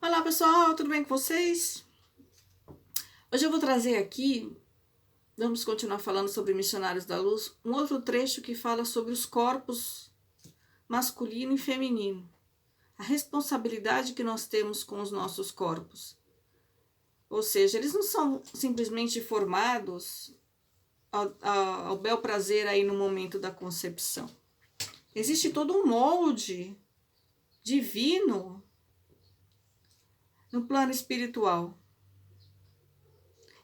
Olá pessoal, tudo bem com vocês? Hoje eu vou trazer aqui, vamos continuar falando sobre Missionários da Luz, um outro trecho que fala sobre os corpos masculino e feminino, a responsabilidade que nós temos com os nossos corpos. Ou seja, eles não são simplesmente formados ao bel prazer aí no momento da concepção. Existe todo um molde divino no plano espiritual.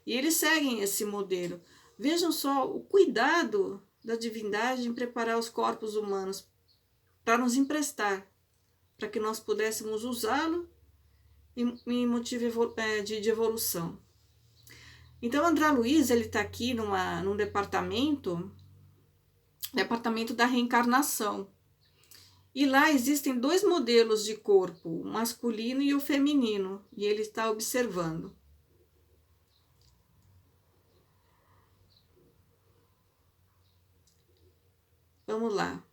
E eles seguem esse modelo. Vejam só o cuidado da divindade em preparar os corpos humanos para nos emprestar, para que nós pudéssemos usá-lo em motivo de evolução. Então, André Luiz, ele está aqui num departamento da reencarnação. E lá existem dois modelos de corpo, o masculino e o feminino, e ele está observando. Vamos lá.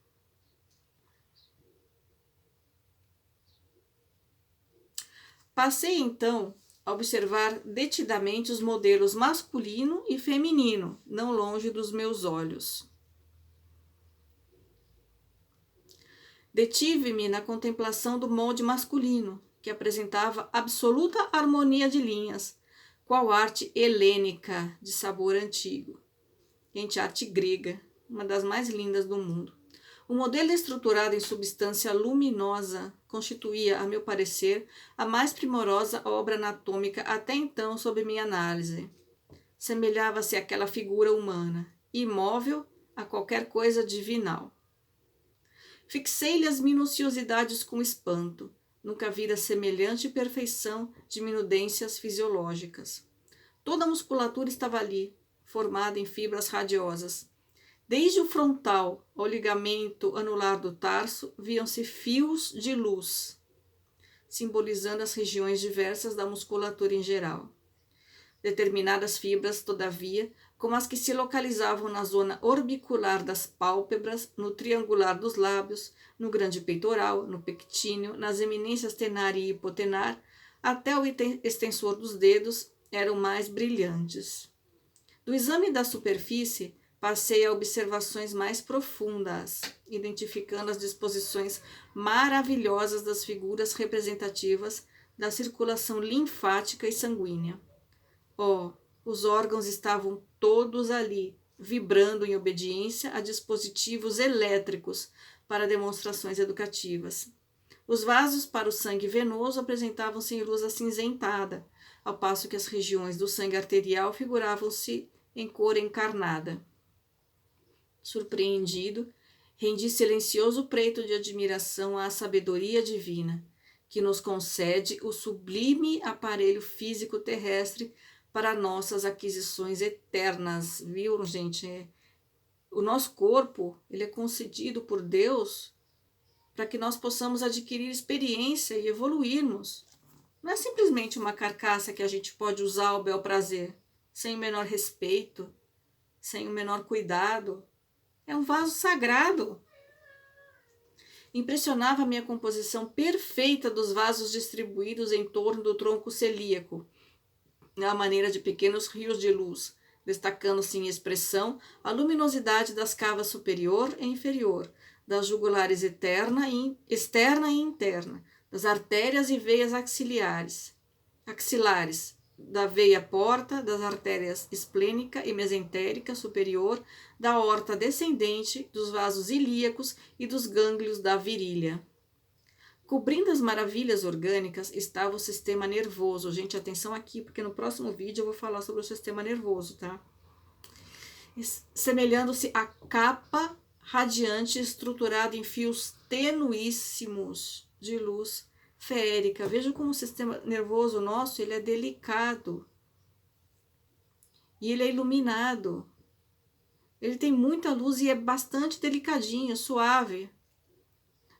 Passei então a observar detidamente os modelos masculino e feminino, não longe dos meus olhos. Detive-me na contemplação do molde masculino, que apresentava absoluta harmonia de linhas, qual arte helênica de sabor antigo. Gente, arte grega, uma das mais lindas do mundo. O modelo estruturado em substância luminosa constituía, a meu parecer, a mais primorosa obra anatômica até então sob minha análise. Semelhava-se àquela figura humana, imóvel a qualquer coisa divinal. Fixei-lhe as minuciosidades com espanto. Nunca vira semelhante perfeição de minudências fisiológicas. Toda a musculatura estava ali, formada em fibras radiosas. Desde o frontal ao ligamento anular do tarso, viam-se fios de luz, simbolizando as regiões diversas da musculatura em geral. Determinadas fibras, todavia, como as que se localizavam na zona orbicular das pálpebras, no triangular dos lábios, no grande peitoral, no pectíneo, nas eminências tenar e hipotenar, até o extensor dos dedos, eram mais brilhantes. Do exame da superfície, passei a observações mais profundas, identificando as disposições maravilhosas das figuras representativas da circulação linfática e sanguínea. Os órgãos estavam todos ali, vibrando em obediência a dispositivos elétricos para demonstrações educativas. Os vasos para o sangue venoso apresentavam-se em luz acinzentada, ao passo que as regiões do sangue arterial figuravam-se em cor encarnada. Surpreendido, rendi silencioso preito de admiração à sabedoria divina, que nos concede o sublime aparelho físico terrestre para nossas aquisições eternas, viu, gente? O nosso corpo, ele é concedido por Deus para que nós possamos adquirir experiência e evoluirmos. Não é simplesmente uma carcaça que a gente pode usar ao bel prazer, sem o menor respeito, sem o menor cuidado. É um vaso sagrado. Impressionava a minha composição perfeita dos vasos distribuídos em torno do tronco celíaco, à maneira de pequenos rios de luz, destacando-se em expressão a luminosidade das cavas superior e inferior, das jugulares externa e interna, das artérias e veias axilares, da veia porta, das artérias esplênica e mesentérica superior, da aorta descendente, dos vasos ilíacos e dos gânglios da virilha. Cobrindo as maravilhas orgânicas estava o sistema nervoso. Gente, atenção aqui, porque no próximo vídeo eu vou falar sobre o sistema nervoso, tá? Semelhando-se à capa radiante estruturada em fios tenuíssimos de luz feérica. Veja como o sistema nervoso nosso, ele é delicado. E ele é iluminado. Ele tem muita luz e é bastante delicadinho, suave.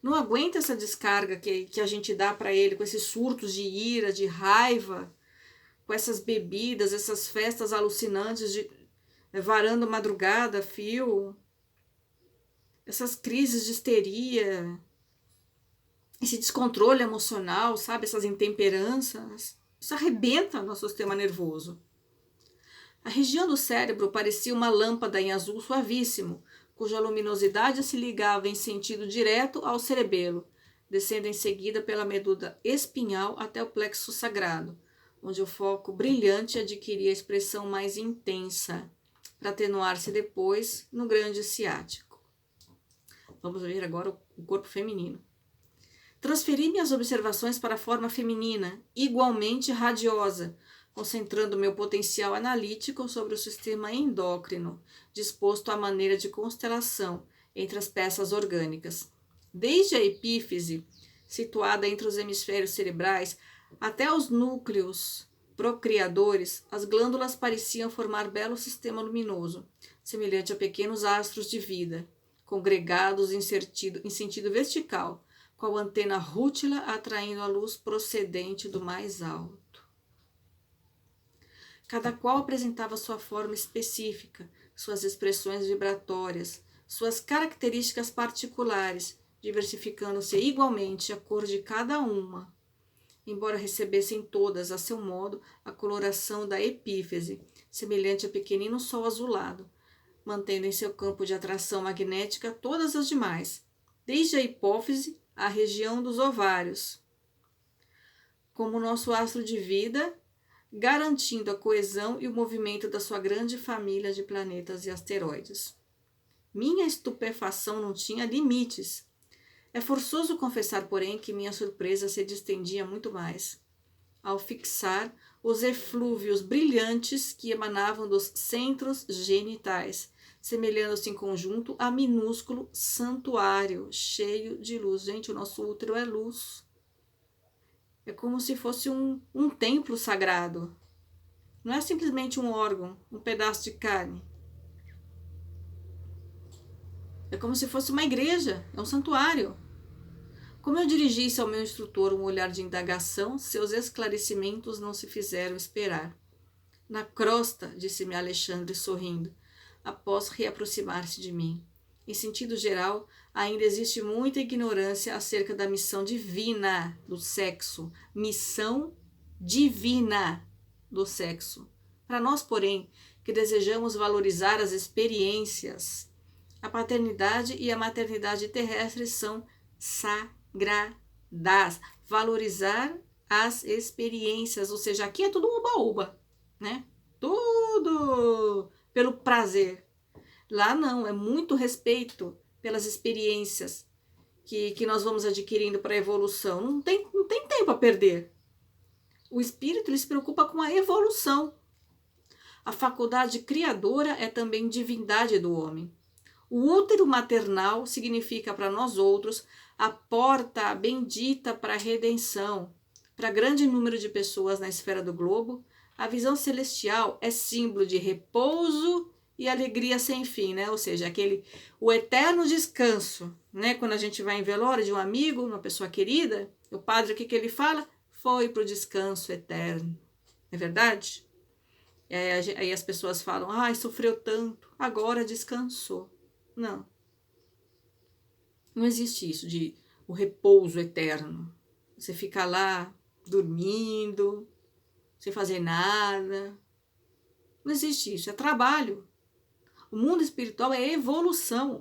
Não aguenta essa descarga que a gente dá para ele, com esses surtos de ira, de raiva, com essas bebidas, essas festas alucinantes de varando madrugada, fio, essas crises de histeria. esse descontrole emocional, sabe? Essas intemperanças, isso arrebenta nosso sistema nervoso. A região do cérebro parecia uma lâmpada em azul suavíssimo, cuja luminosidade se ligava em sentido direto ao cerebelo, descendo em seguida pela medula espinhal até o plexo sagrado, onde o foco brilhante adquiria expressão mais intensa, para atenuar-se depois no grande ciático. Vamos ver agora o corpo feminino. Transferi minhas observações para a forma feminina, igualmente radiosa, concentrando meu potencial analítico sobre o sistema endócrino, disposto à maneira de constelação entre as peças orgânicas. Desde a epífise, situada entre os hemisférios cerebrais, até os núcleos procriadores, as glândulas pareciam formar belo sistema luminoso, semelhante a pequenos astros de vida, congregados em sentido vertical, com a antena rútila atraindo a luz procedente do mais alto. Cada qual apresentava sua forma específica, suas expressões vibratórias, suas características particulares, diversificando-se igualmente a cor de cada uma, embora recebessem todas, a seu modo, a coloração da epífise, semelhante a pequenino sol azulado, mantendo em seu campo de atração magnética todas as demais, desde a hipófise à região dos ovários, como nosso astro de vida, garantindo a coesão e o movimento da sua grande família de planetas e asteroides. Minha estupefação não tinha limites. É forçoso confessar, porém, que minha surpresa se distendia muito mais, ao fixar os eflúvios brilhantes que emanavam dos centros genitais, semelhando-se em conjunto a minúsculo santuário cheio de luz. Gente, o nosso útero é luz. É como se fosse um templo sagrado. Não é simplesmente um órgão, um pedaço de carne. É como se fosse uma igreja, é um santuário. Como eu dirigisse ao meu instrutor um olhar de indagação, seus esclarecimentos não se fizeram esperar. Na crosta, disse-me Alexandre sorrindo, após reaproximar-se de mim. Em sentido geral, ainda existe muita ignorância acerca da missão divina do sexo. Missão divina do sexo. Para nós, porém, que desejamos valorizar as experiências, a paternidade e a maternidade terrestres são sagradas. Valorizar as experiências, ou seja, aqui é tudo uba-uba, né? Tudo pelo prazer. Lá não, é muito respeito pelas experiências que nós vamos adquirindo para a evolução. Não tem tempo a perder. O espírito ele se preocupa com a evolução. A faculdade criadora é também divindade do homem. O útero maternal significa para nós outros a porta bendita para a redenção. Para grande número de pessoas na esfera do globo, a visão celestial é símbolo de repouso e alegria sem fim, né? Ou seja, o eterno descanso, né? Quando a gente vai em velório de um amigo, uma pessoa querida, o padre, o que ele fala? Foi para o descanso eterno. É verdade? Aí as pessoas falam, ai, sofreu tanto, agora descansou. Não. Não existe isso de o repouso eterno. Você fica lá dormindo, sem fazer nada. Não existe isso, é trabalho. O mundo espiritual é evolução.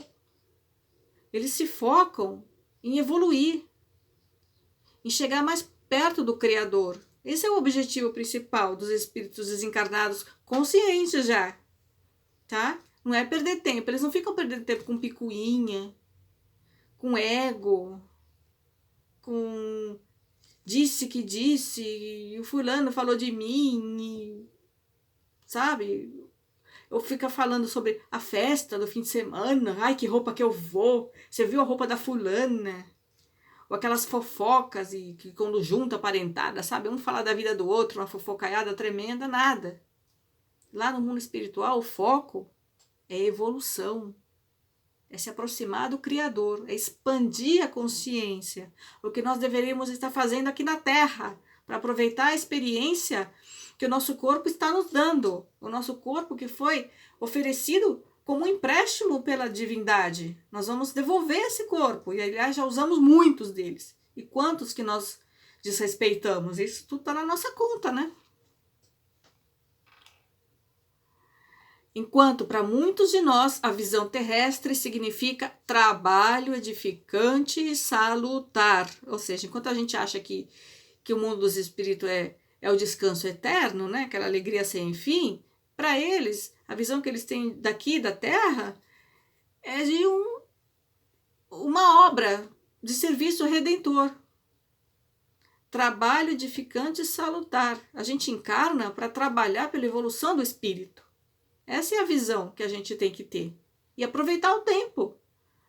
Eles se focam em evoluir, em chegar mais perto do Criador. Esse é o objetivo principal dos espíritos desencarnados, conscientes já, tá? Não é perder tempo. Eles não ficam perdendo tempo com picuinha, com ego, com disse que disse, e o fulano falou de mim, sabe? Eu fico falando sobre a festa do fim de semana. Ai, que roupa que eu vou. Você viu a roupa da fulana? Ou aquelas fofocas e que quando junta a parentada, sabe? Um fala da vida do outro, uma fofocaiada tremenda, nada. Lá no mundo espiritual, o foco é evolução. É se aproximar do Criador, é expandir a consciência. O que nós deveríamos estar fazendo aqui na Terra, para aproveitar a experiência que o nosso corpo está nos dando. O nosso corpo que foi oferecido como um empréstimo pela divindade. Nós vamos devolver esse corpo. E, aliás, já usamos muitos deles. E quantos que nós desrespeitamos? Isso tudo está na nossa conta, né? Enquanto para muitos de nós a visão terrestre significa trabalho edificante e salutar. Ou seja, enquanto a gente acha que o mundo dos espíritos é o descanso eterno, né? Aquela alegria sem fim, para eles, a visão que eles têm daqui da Terra é de uma obra de serviço redentor. Trabalho edificante e salutar. A gente encarna para trabalhar pela evolução do espírito. Essa é a visão que a gente tem que ter. E aproveitar o tempo.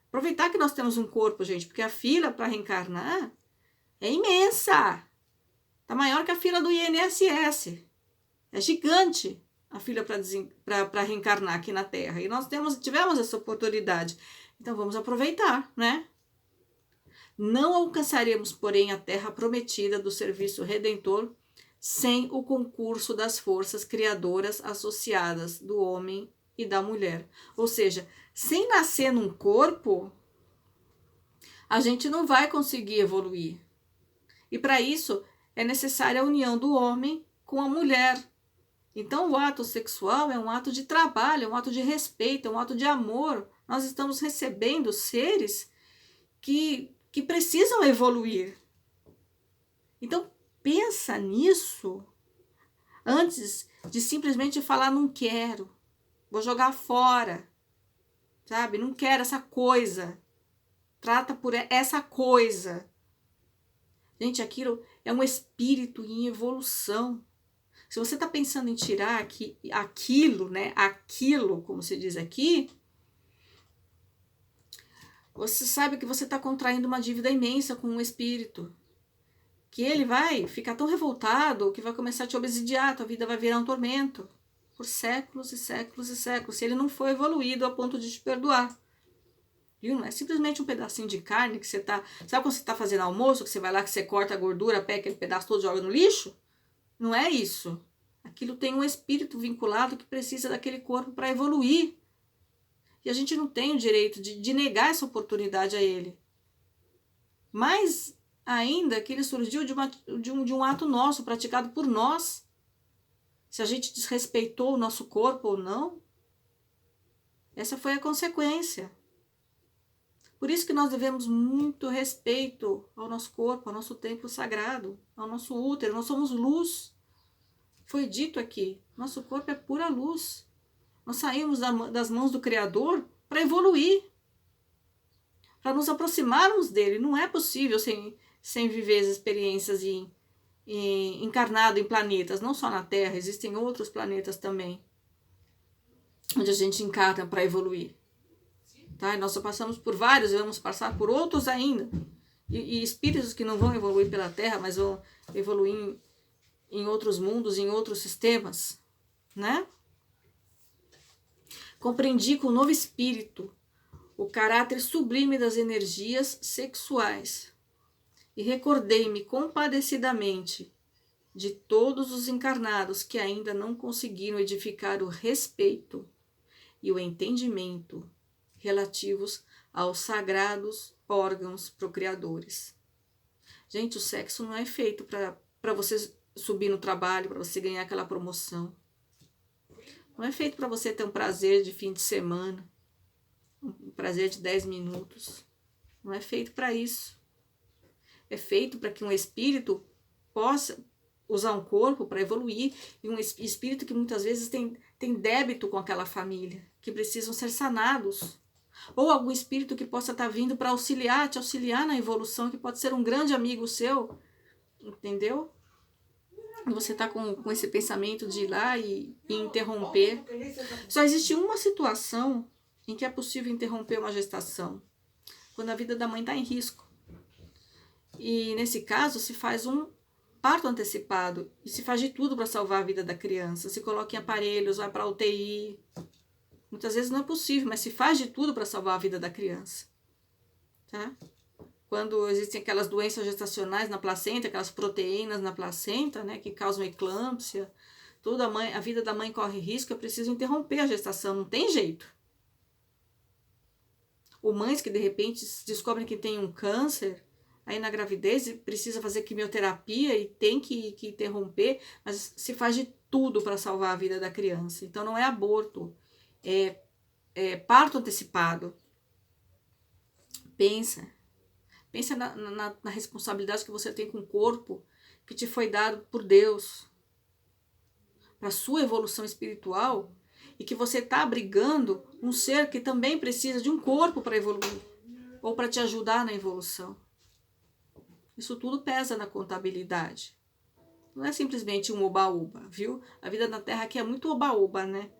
Aproveitar que nós temos um corpo, gente, porque a fila para reencarnar é imensa. Está maior que a fila do INSS. É gigante a fila para reencarnar aqui na Terra. E nós tivemos essa oportunidade. Então vamos aproveitar, né? Não alcançaremos, porém, a terra prometida do serviço redentor sem o concurso das forças criadoras associadas do homem e da mulher. Ou seja, sem nascer num corpo, a gente não vai conseguir evoluir. E para isso é necessária a união do homem com a mulher. Então o ato sexual é um ato de trabalho, é um ato de respeito, é um ato de amor. Nós estamos recebendo seres que precisam evoluir. Então, pensa nisso antes de simplesmente falar não quero, vou jogar fora, sabe? Não quero essa coisa. Trata por essa coisa. Gente, aquilo é um espírito em evolução. Se você está pensando em tirar aquilo, né? Aquilo, como se diz aqui, você sabe que você está contraindo uma dívida imensa com um espírito. Que ele vai ficar tão revoltado que vai começar a te obsidiar, tua vida vai virar um tormento. Por séculos e séculos e séculos. Se ele não for evoluído a ponto de te perdoar. Viu? Não é simplesmente um pedacinho de carne que você tá... Sabe quando você está fazendo almoço, que você vai lá, que você corta a gordura, pega aquele pedaço todo e joga no lixo? Não é isso. Aquilo tem um espírito vinculado que precisa daquele corpo para evoluir. E a gente não tem o direito de negar essa oportunidade a ele. Mas ainda que ele surgiu de um ato nosso, praticado por nós. Se a gente desrespeitou o nosso corpo ou não, essa foi a consequência. Por isso que nós devemos muito respeito ao nosso corpo, ao nosso templo sagrado, ao nosso útero. Nós somos luz. Foi dito aqui, nosso corpo é pura luz. Nós saímos das mãos do Criador para evoluir, para nos aproximarmos dele. Não é possível sem viver as experiências encarnado em planetas, não só na Terra, existem outros planetas também, onde a gente encarna para evoluir. Tá? E nós só passamos por vários, vamos passar por outros ainda. E espíritos que não vão evoluir pela Terra, mas vão evoluir em outros mundos, em outros sistemas, né? Compreendi com o novo espírito o caráter sublime das energias sexuais e recordei-me compadecidamente de todos os encarnados que ainda não conseguiram edificar o respeito e o entendimento relativos aos sagrados órgãos procriadores. Gente, o sexo não é feito para você subir no trabalho, para você ganhar aquela promoção. Não é feito para você ter um prazer de fim de semana, um prazer de 10 minutos. Não é feito para isso. É feito para que um espírito possa usar um corpo para evoluir, e um espírito que muitas vezes tem débito com aquela família, que precisam ser sanados. Ou algum espírito que possa estar vindo para te auxiliar na evolução, que pode ser um grande amigo seu, entendeu? Você está com esse pensamento de ir lá e interromper. Só existe uma situação em que é possível interromper uma gestação, quando a vida da mãe está em risco. E nesse caso se faz um parto antecipado e se faz de tudo para salvar a vida da criança. Se coloca em aparelhos, vai para a UTI. Muitas vezes não é possível, mas se faz de tudo para salvar a vida da criança. Tá? Quando existem aquelas doenças gestacionais na placenta, aquelas proteínas na placenta, né, que causam eclâmpsia, a vida da mãe corre risco, é preciso interromper a gestação, não tem jeito. Ou mães que de repente descobrem que tem um câncer, aí na gravidez e precisa fazer quimioterapia e tem que interromper, mas se faz de tudo para salvar a vida da criança. Então não é aborto, é parto antecipado. Pensa na responsabilidade que você tem com o corpo que te foi dado por Deus para sua evolução espiritual e que você está abrigando um ser que também precisa de um corpo para evoluir ou para te ajudar na evolução. Isso tudo pesa na contabilidade. Não é simplesmente um oba-oba, viu? A vida na Terra aqui é muito oba-oba, né?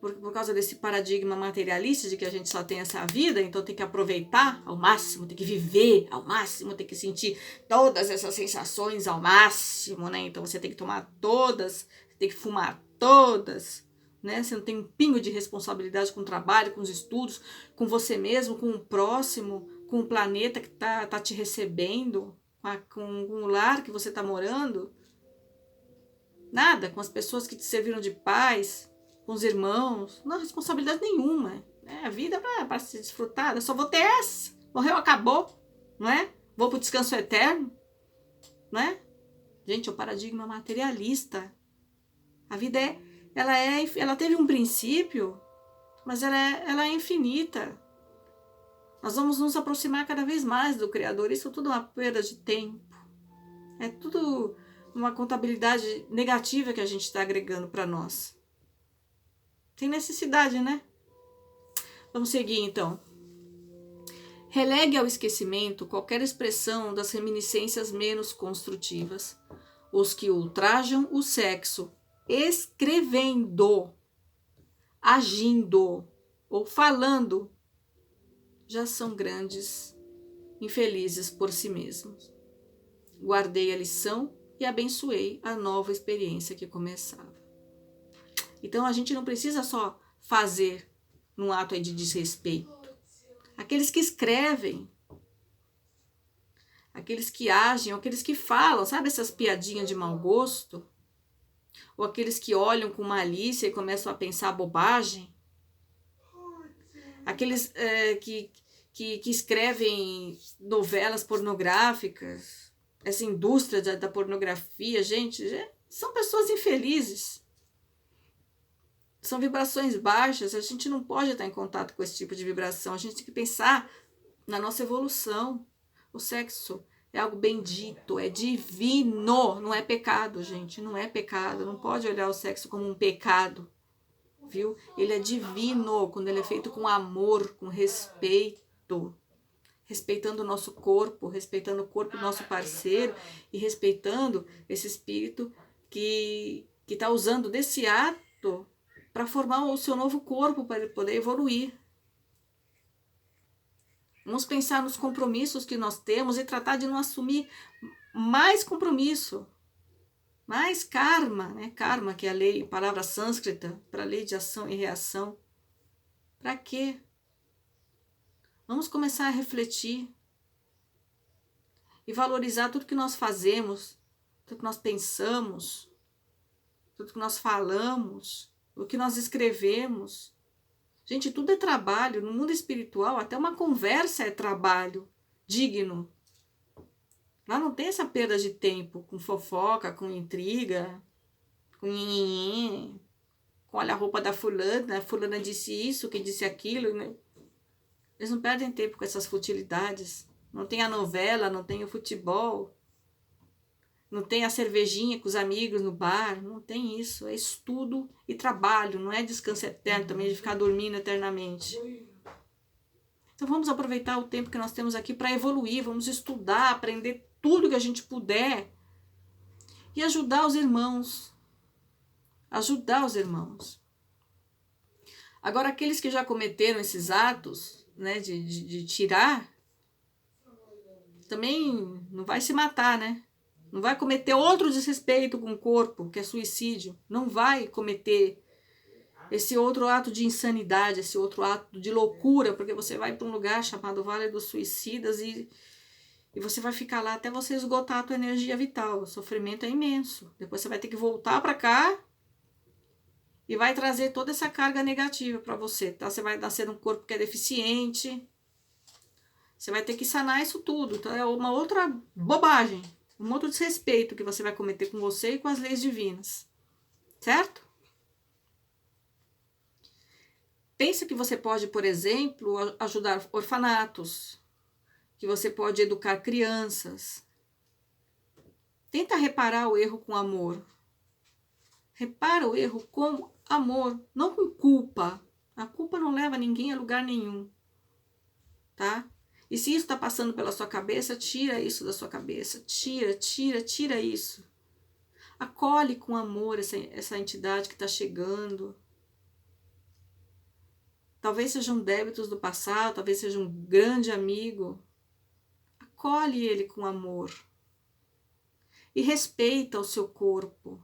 Por causa desse paradigma materialista de que a gente só tem essa vida, então tem que aproveitar ao máximo, tem que viver ao máximo, tem que sentir todas essas sensações ao máximo, né? Então você tem que tomar todas, tem que fumar todas, né? Você não tem um pingo de responsabilidade com o trabalho, com os estudos, com você mesmo, com o próximo, com o planeta que tá te recebendo, com o lar que você tá morando. Nada, com as pessoas que te serviram de paz, com os irmãos, não, responsabilidade nenhuma. A vida é para ser desfrutada, só vou ter essa. Morreu, acabou, não é? Vou para o descanso eterno, não é? Gente, é o paradigma materialista. A vida ela teve um princípio, mas ela é infinita. Nós vamos nos aproximar cada vez mais do Criador. Isso tudo é uma perda de tempo. É tudo uma contabilidade negativa que a gente está agregando para nós. Tem necessidade, né? Vamos seguir, então. Relegue ao esquecimento qualquer expressão das reminiscências menos construtivas. Os que ultrajam o sexo, escrevendo, agindo ou falando, já são grandes, infelizes por si mesmos. Guardei a lição e abençoei a nova experiência que começava. Então a gente não precisa só fazer num ato de desrespeito. Aqueles que escrevem, aqueles que agem, aqueles que falam, sabe essas piadinhas de mau gosto? Ou aqueles que olham com malícia e começam a pensar bobagem? Aqueles que escrevem novelas pornográficas, essa indústria da pornografia, gente, são pessoas infelizes. São vibrações baixas, a gente não pode estar em contato com esse tipo de vibração, a gente tem que pensar na nossa evolução. O sexo é algo bendito, é divino, não é pecado, gente, não é pecado, não pode olhar o sexo como um pecado, viu? Ele é divino, quando ele é feito com amor, com respeito, respeitando o nosso corpo, respeitando o corpo do nosso parceiro e respeitando esse espírito que está usando desse ato para formar o seu novo corpo, para ele poder evoluir. Vamos pensar nos compromissos que nós temos e tratar de não assumir mais compromisso, mais karma, né? Karma, que é a lei, palavra sânscrita, para a lei de ação e reação. Para quê? Vamos começar a refletir e valorizar tudo que nós fazemos, tudo que nós pensamos, tudo que nós falamos, o que nós escrevemos. Gente, tudo é trabalho. No mundo espiritual, até uma conversa é trabalho digno. Lá não tem essa perda de tempo com fofoca, com intriga, com nhenhenhen, com olha a roupa da fulana, a fulana disse isso, que disse aquilo, né? Eles não perdem tempo com essas futilidades. Não tem a novela, não tem o futebol, não tem a cervejinha com os amigos no bar, não tem isso. É estudo e trabalho, não é descanso eterno também de ficar dormindo eternamente. Então vamos aproveitar o tempo que nós temos aqui para evoluir, vamos estudar, aprender tudo que a gente puder e ajudar os irmãos. Ajudar os irmãos. Agora, aqueles que já cometeram esses atos, né, de tirar, também não vai se matar, né? Não vai cometer outro desrespeito com o corpo, que é suicídio. Não vai cometer esse outro ato de insanidade, esse outro ato de loucura, porque você vai para um lugar chamado Vale dos Suicidas e você vai ficar lá até você esgotar a tua energia vital. O sofrimento é imenso. Depois você vai ter que voltar para cá e vai trazer toda essa carga negativa para você, tá? Você vai nascer num corpo que é deficiente, Você vai ter que sanar isso tudo. Então é uma outra bobagem, um outro desrespeito que você vai cometer com você e com as leis divinas. Certo? Pensa que você pode, por exemplo, ajudar orfanatos, que você pode educar crianças. Tenta reparar o erro com amor. Repara o erro com amor, não com culpa. A culpa não leva ninguém a lugar nenhum, tá? E se isso está passando pela sua cabeça, tira isso da sua cabeça. Tira isso. Acolhe com amor essa entidade que está chegando. Talvez sejam débitos do passado, talvez seja um grande amigo. Acolhe ele com amor. E respeita o seu corpo.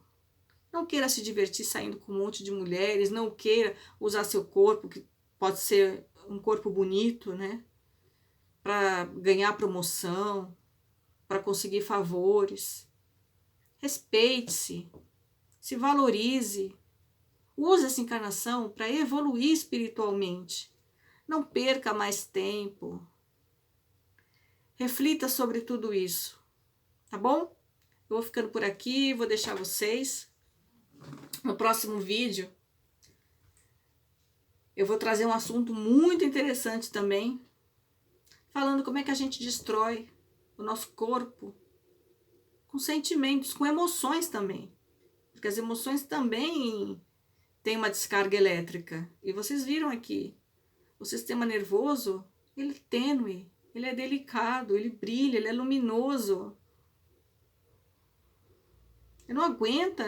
Não queira se divertir saindo com um monte de mulheres, não queira usar seu corpo, que pode ser um corpo bonito, né? Para ganhar promoção, para conseguir favores. Respeite-se, se valorize. Use essa encarnação para evoluir espiritualmente. Não perca mais tempo. Reflita sobre tudo isso, tá bom? Eu vou ficando por aqui, vou deixar vocês. No próximo vídeo, eu vou trazer um assunto muito interessante também, falando como é que a gente destrói o nosso corpo com sentimentos, com emoções também. Porque as emoções também têm uma descarga elétrica. E vocês viram aqui, o sistema nervoso, ele é tênue, ele é delicado, ele brilha, ele é luminoso. Ele não aguenta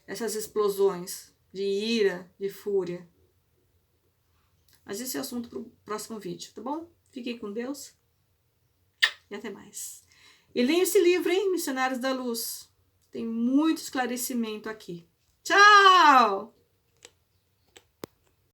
essas explosões de ira, de fúria. Mas esse é o assunto para o próximo vídeo, tá bom? Fiquem com Deus e até mais. E leiam esse livro, hein? Missionários da Luz. Tem muito esclarecimento aqui. Tchau!